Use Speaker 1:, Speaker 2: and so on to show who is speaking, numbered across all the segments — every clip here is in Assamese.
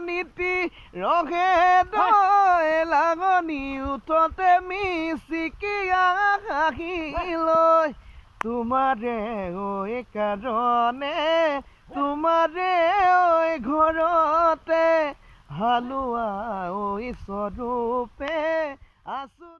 Speaker 1: নীতি ৰহে দয় লাগনি উঠতে মিচিকিয়া হাঁহিলৈ তোমাৰে ঐ কাৰণে তোমাৰে ঐ ঘৰতে হালোৱা ঐ স্বৰূপে আছো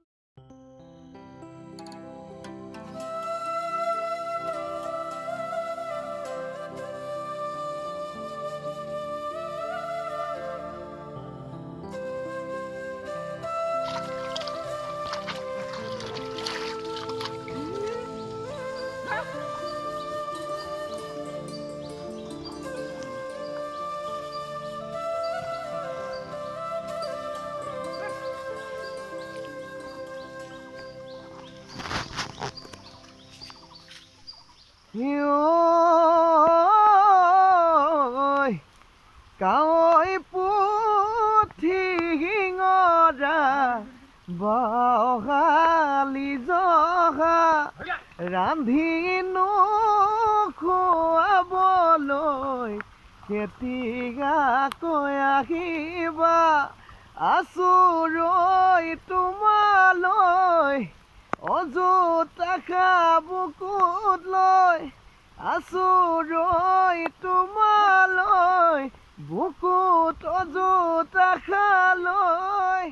Speaker 1: কাৱৈ পুঠি শিঙৰা বহালি জহা ৰান্ধিনো খুৱাবলৈ কেতিয়াকৈ আহিবা আছো ৰৈ তোমালৈ অযুত আশা বুকুত লৈ আছো ৰৈ তোমালৈ বুকুত অযুত আশালৈ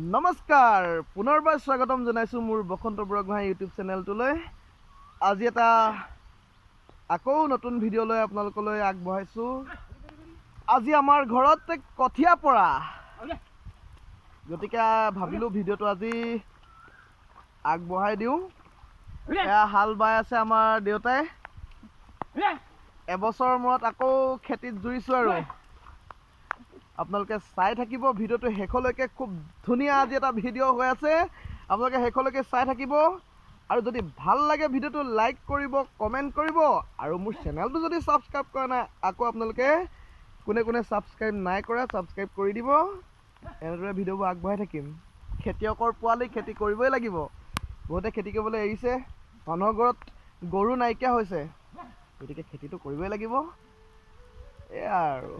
Speaker 1: নমস্কাৰ পুনৰবাৰ স্বাগতম জনাইছোঁ মোৰ বসন্ত বুঢ়াগোহাঁই ইউটিউব চেনেলটোলৈ আজি এটা আকৌ নতুন ভিডিঅ' লৈ আপোনালোকলৈ আগবঢ়াইছোঁ আজি আমাৰ ঘৰত কঠীয়া পৰা গতিকে ভাবিলোঁ ভিডিঅ'টো আজি আগবঢ়াই দিওঁ এয়া হাল বাই আছে আমাৰ দেউতাই এবছৰৰ মূৰত আকৌ খেতিত জুৰিছোঁ আৰু আপোনালোকে চাই থাকিব ভিডিঅ'টো শেষলৈকে খুব ধুনীয়া আজি এটা ভিডিঅ' হৈ আছে আপোনালোকে শেষলৈকে চাই থাকিব আৰু যদি ভাল লাগে ভিডিঅ'টো লাইক কৰিব কমেণ্ট কৰিব আৰু মোৰ চেনেলটো যদি ছাবস্ক্ৰাইব কৰা নাই আকৌ আপোনালোকে কোনে কোনে ছাবস্ক্ৰাইব নাই কৰা ছাবস্ক্ৰাইব কৰি দিব এনেদৰে ভিডিঅ'বোৰ আগবঢ়াই থাকিম খেতিয়কৰ পোৱালি খেতি কৰিবই লাগিব বহুতে খেতি কৰিবলৈ এৰিছে মানুহৰ ঘৰত গৰু নাইকিয়া হৈছে গতিকে খেতিটো কৰিবই লাগিব এয়া আৰু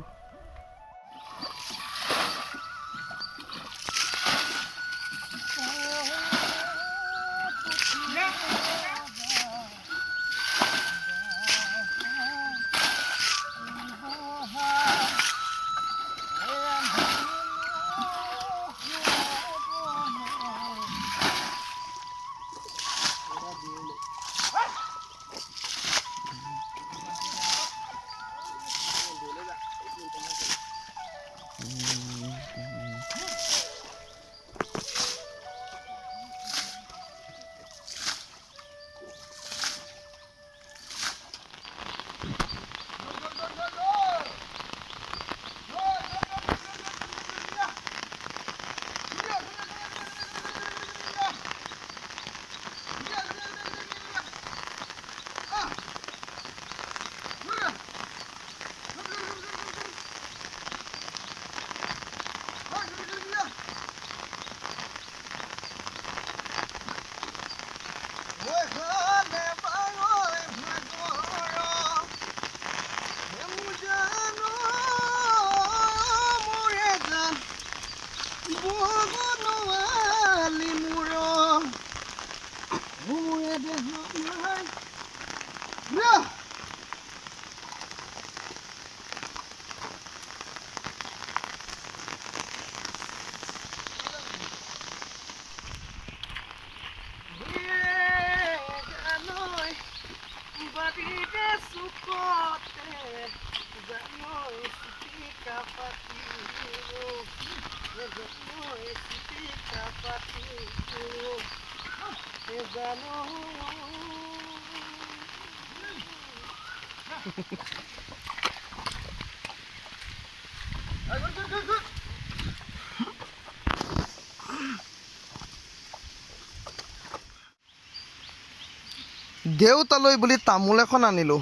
Speaker 1: দেউতালৈ বুলি তামোল এখন আনিলোঁ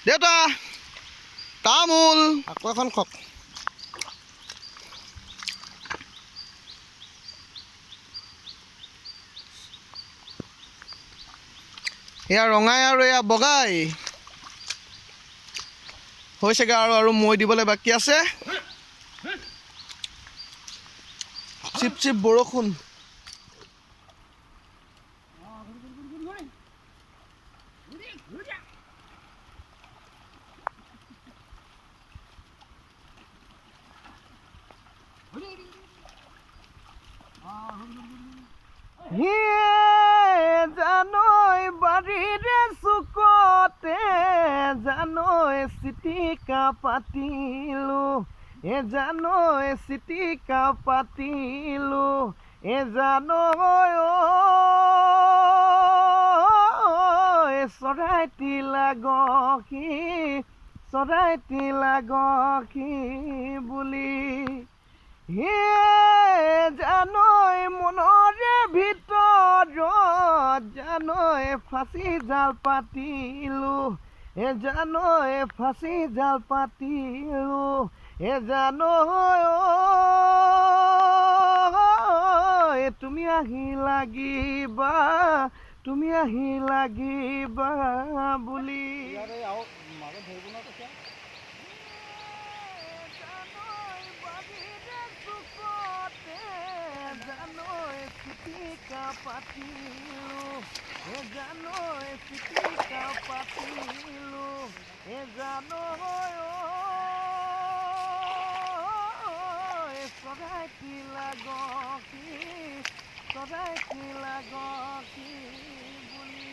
Speaker 1: দেউতা তামোল আকৌ এখন খক এয়া ৰঙাই আৰু এয়া বগাই হৈছেগৈ আৰু মৈ দিবলৈ বাকী আছে। চিপ চিপ বৰষুণ। জানৈ বাৰীৰে চুকতে জানৈ চিটিকা পাতিলো, জানৈ চিটিকা পাতিলো, জানৈ চৰাইটি লাগি বুলি জানৈ মনৰে ভিতৰত জানৈ ফাঁচি জাল পাতিলো, জানৈ ফাঁচি জাল পাতিলো, জানৈ তুমি আহি লাগিবা, তুমি আহি লাগিবা বুলি। জানৈ চিটিকা পাতিলো, জানৈ চিটিকা পাতিলো, জানৈ চৰাইটি লাগি বুলি।